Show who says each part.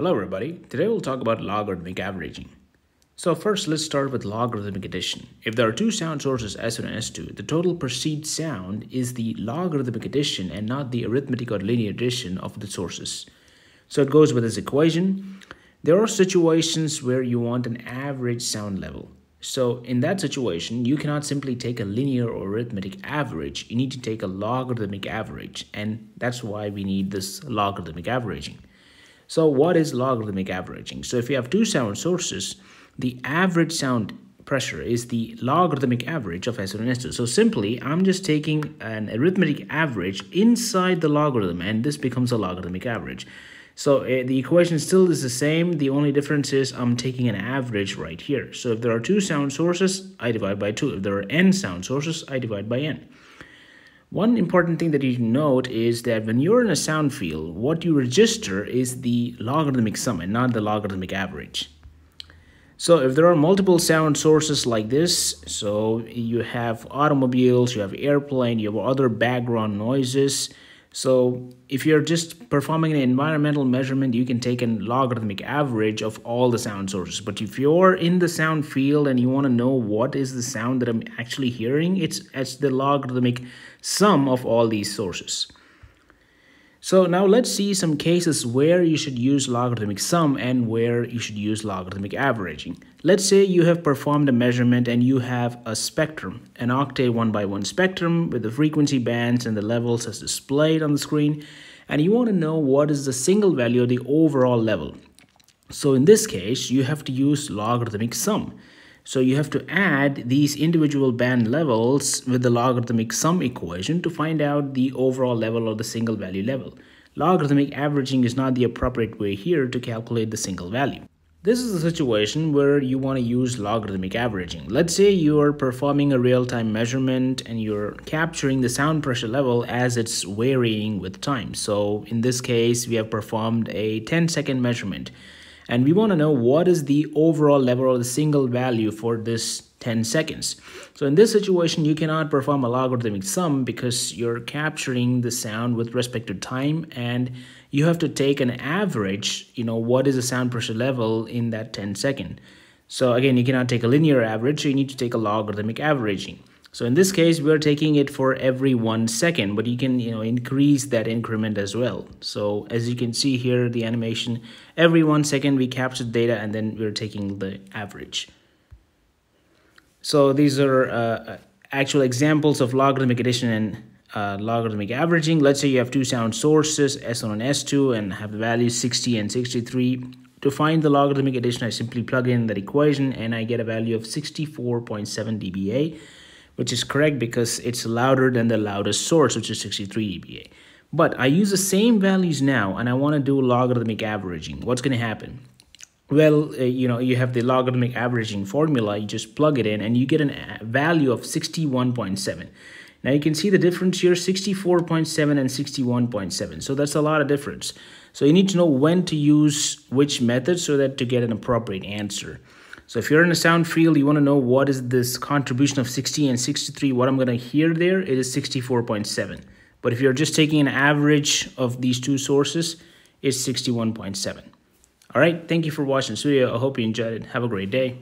Speaker 1: Hello everybody, today we'll talk about logarithmic averaging. So first let's start with logarithmic addition. If there are two sound sources S1 and S2, the total perceived sound is the logarithmic addition and not the arithmetic or linear addition of the sources. So it goes with this equation. There are situations where you want an average sound level. So in that situation, you cannot simply take a linear or arithmetic average. You need to take a logarithmic average, and that's why we need this logarithmic averaging. So what is logarithmic averaging? So if you have two sound sources, the average sound pressure is the logarithmic average of S1 and S2. So simply, I'm just taking an arithmetic average inside the logarithm, and this becomes a logarithmic average. So the equation still is the same. The only difference is I'm taking an average right here. So if there are two sound sources, I divide by 2. If there are n sound sources, I divide by n. One important thing that you note is that when you're in a sound field, what you register is the logarithmic sum and not the logarithmic average. So if there are multiple sound sources like this, so you have automobiles, you have airplane, you have other background noises. So if you're just performing an environmental measurement, you can take a logarithmic average of all the sound sources. But if you're in the sound field and you want to know what is the sound that I'm actually hearing, it's the logarithmic sum of all these sources. So now let's see some cases where you should use logarithmic sum and where you should use logarithmic averaging. Let's say you have performed a measurement and you have a spectrum, an octave 1x1 spectrum with the frequency bands and the levels as displayed on the screen, and you want to know what is the single value of the overall level. So in this case, you have to use logarithmic sum. So you have to add these individual band levels with the logarithmic sum equation to find out the overall level or the single value level. Logarithmic averaging is not the appropriate way here to calculate the single value. This is a situation where you want to use logarithmic averaging. Let's say you are performing a real-time measurement and you're capturing the sound pressure level as it's varying with time. So in this case, we have performed a 10-second measurement. And we want to know what is the overall level or the single value for this 10 seconds. So in this situation, you cannot perform a logarithmic sum because you're capturing the sound with respect to time, and you have to take an average, what is the sound pressure level in that 10 second. So again, you cannot take a linear average, so you need to take a logarithmic averaging. So in this case, we're taking it for every 1 second, but you can, increase that increment as well. So as you can see here, the animation, every 1 second we capture data and then we're taking the average. So these are actual examples of logarithmic addition and logarithmic averaging. Let's say you have two sound sources, S1 and S2, and have the values 60 and 63. To find the logarithmic addition, I simply plug in that equation and I get a value of 64.7 dBA. Which is correct because it's louder than the loudest source, which is 63 dBA. But I use the same values now and I want to do logarithmic averaging. What's going to happen? Well, you have the logarithmic averaging formula. You just plug it in and you get a value of 61.7. Now you can see the difference here, 64.7 and 61.7. So that's a lot of difference. So you need to know when to use which method so that to get an appropriate answer. So if you're in a sound field, you want to know what is this contribution of 60 and 63, what I'm going to hear there, it is 64.7. But if you're just taking an average of these two sources, it's 61.7. All right, thank you for watching this video. I hope you enjoyed it. Have a great day.